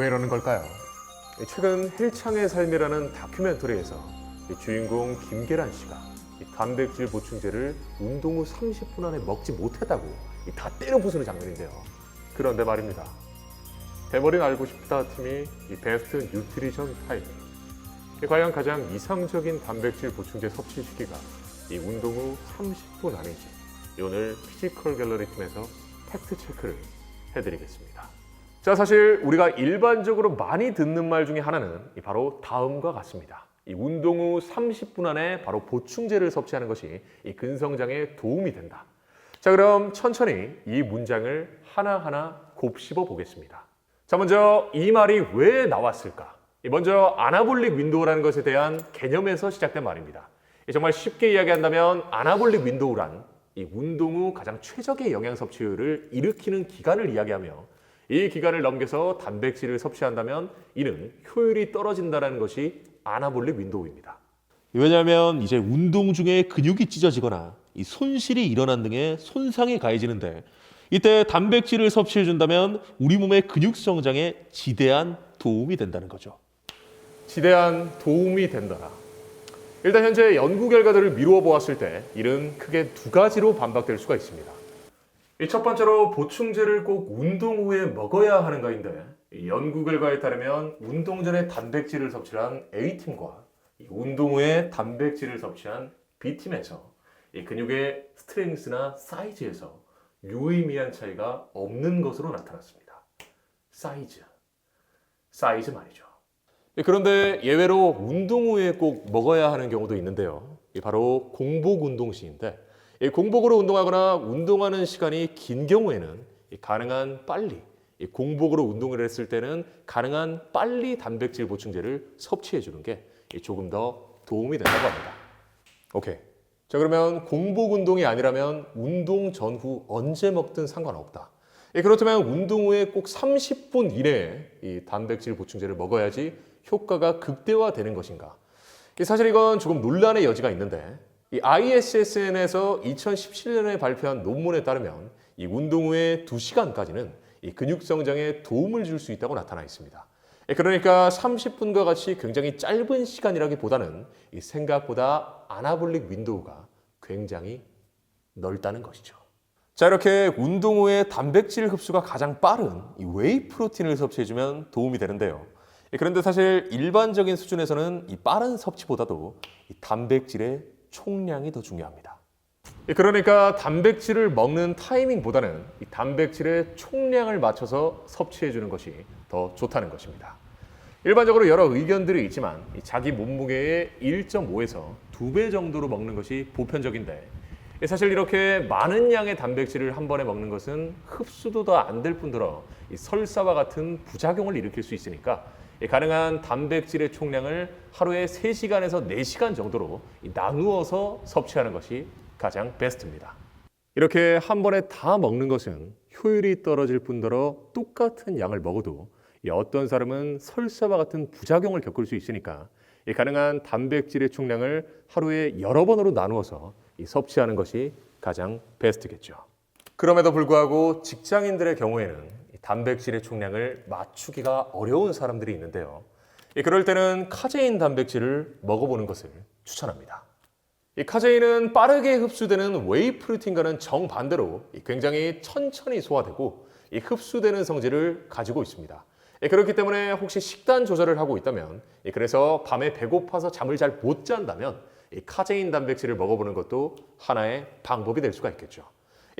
왜 이러는 걸까요? 최근 헬창의 삶이라는 다큐멘터리에서 주인공 김계란 씨가 단백질 보충제를 운동 후 30분 안에 먹지 못했다고 다 때려 부수는 장면인데요. 그런데 말입니다. 대머리는 알고 싶다 팀이 베스트 뉴트리션 타임, 과연 가장 이상적인 단백질 보충제 섭취 시기가 운동 후 30분 안인지 오늘 피지컬 갤러리 팀에서 팩트 체크를 해드리겠습니다. 자, 사실 우리가 일반적으로 많이 듣는 말 중에 하나는 바로 다음과 같습니다. 운동 후 30분 안에 바로 보충제를 섭취하는 것이 근성장에 도움이 된다. 자, 그럼 천천히 이 문장을 하나하나 곱씹어 보겠습니다. 자, 먼저 이 말이 왜 나왔을까? 먼저 아나볼릭 윈도우라는 것에 대한 개념에서 시작된 말입니다. 정말 쉽게 이야기한다면 아나볼릭 윈도우란 운동 후 가장 최적의 영양 섭취율을 일으키는 기간을 이야기하며, 이 기간을 넘겨서 단백질을 섭취한다면 이는 효율이 떨어진다는 것이 아나볼릭 윈도우입니다. 왜냐하면 이제 운동 중에 근육이 찢어지거나 이 손실이 일어난 등의 손상이 가해지는데, 이때 단백질을 섭취해 준다면 우리 몸의 근육 성장에 지대한 도움이 된다는 거죠. 지대한 도움이 된다라. 일단 현재 연구 결과들을 미루어 보았을 때 이는 크게 두 가지로 반박될 수가 있습니다. 첫 번째로 보충제를 꼭 운동 후에 먹어야 하는가인데, 연구 결과에 따르면 운동 전에 단백질을 섭취한 A팀과 운동 후에 단백질을 섭취한 B팀에서 근육의 스트렝스나 사이즈에서 유의미한 차이가 없는 것으로 나타났습니다. 사이즈 말이죠. 그런데 예외로 운동 후에 꼭 먹어야 하는 경우도 있는데요. 바로 공복 운동 시인데, 공복으로 운동하거나 운동하는 시간이 긴 경우에는 가능한 빨리, 공복으로 운동을 했을 때는 가능한 빨리 단백질 보충제를 섭취해 주는 게 조금 더 도움이 된다고 합니다. 오케이. 자, 그러면 공복 운동이 아니라면 운동 전후 언제 먹든 상관없다. 그렇다면 운동 후에 꼭 30분 이내에 이 단백질 보충제를 먹어야지 효과가 극대화되는 것인가? 사실 이건 조금 논란의 여지가 있는데, 이 ISSN에서 2017년에 발표한 논문에 따르면 이 운동 후에 2시간까지는 이 근육 성장에 도움을 줄 수 있다고 나타나 있습니다. 그러니까 30분과 같이 굉장히 짧은 시간이라기보다는 이 생각보다 아나볼릭 윈도우가 굉장히 넓다는 것이죠. 자, 이렇게 운동 후에 단백질 흡수가 가장 빠른 이 웨이 프로틴을 섭취해주면 도움이 되는데요. 그런데 사실 일반적인 수준에서는 이 빠른 섭취보다도 이 단백질의 총량이 더 중요합니다. 그러니까 단백질을 먹는 타이밍보다는 이 단백질의 총량을 맞춰서 섭취해주는 것이 더 좋다는 것입니다. 일반적으로 여러 의견들이 있지만 자기 몸무게의 1.5에서 2배 정도로 먹는 것이 보편적인데, 사실 이렇게 많은 양의 단백질을 한 번에 먹는 것은 흡수도 더 안 될 뿐더러 이 설사와 같은 부작용을 일으킬 수 있으니까 가능한 단백질의 총량을 하루에 3시간에서 4시간 정도로 나누어서 섭취하는 것이 가장 베스트입니다. 이렇게 한 번에 다 먹는 것은 효율이 떨어질 뿐더러 똑같은 양을 먹어도 어떤 사람은 설사와 같은 부작용을 겪을 수 있으니까 가능한 단백질의 총량을 하루에 여러 번으로 나누어서 섭취하는 것이 가장 베스트겠죠. 그럼에도 불구하고 직장인들의 경우에는 단백질의 총량을 맞추기가 어려운 사람들이 있는데요. 그럴 때는 카제인 단백질을 먹어보는 것을 추천합니다. 이 카제인은 빠르게 흡수되는 웨이 프로틴과는 정반대로 굉장히 천천히 소화되고 흡수되는 성질을 가지고 있습니다. 그렇기 때문에 혹시 식단 조절을 하고 있다면, 그래서 밤에 배고파서 잠을 잘 못 잔다면 카제인 단백질을 먹어보는 것도 하나의 방법이 될 수가 있겠죠.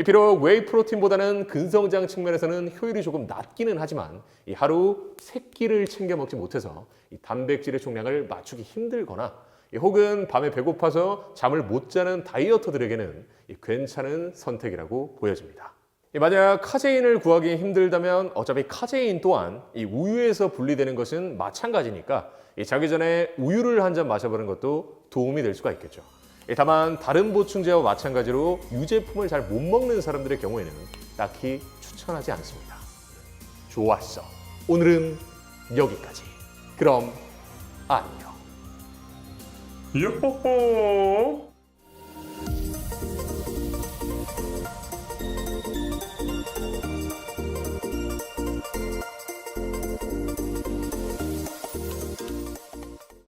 비록 웨이 프로틴보다는 근성장 측면에서는 효율이 조금 낮기는 하지만 하루 3끼를 챙겨 먹지 못해서 단백질의 총량을 맞추기 힘들거나 혹은 밤에 배고파서 잠을 못 자는 다이어터들에게는 괜찮은 선택이라고 보여집니다. 만약 카제인을 구하기 힘들다면 어차피 카제인 또한 이 우유에서 분리되는 것은 마찬가지니까 자기 전에 우유를 한 잔 마셔보는 것도 도움이 될 수가 있겠죠. 다만 다른 보충제와 마찬가지로 유제품을 잘 못 먹는 사람들의 경우에는 딱히 추천하지 않습니다. 좋았어. 오늘은 여기까지. 그럼 안녕. 요호호!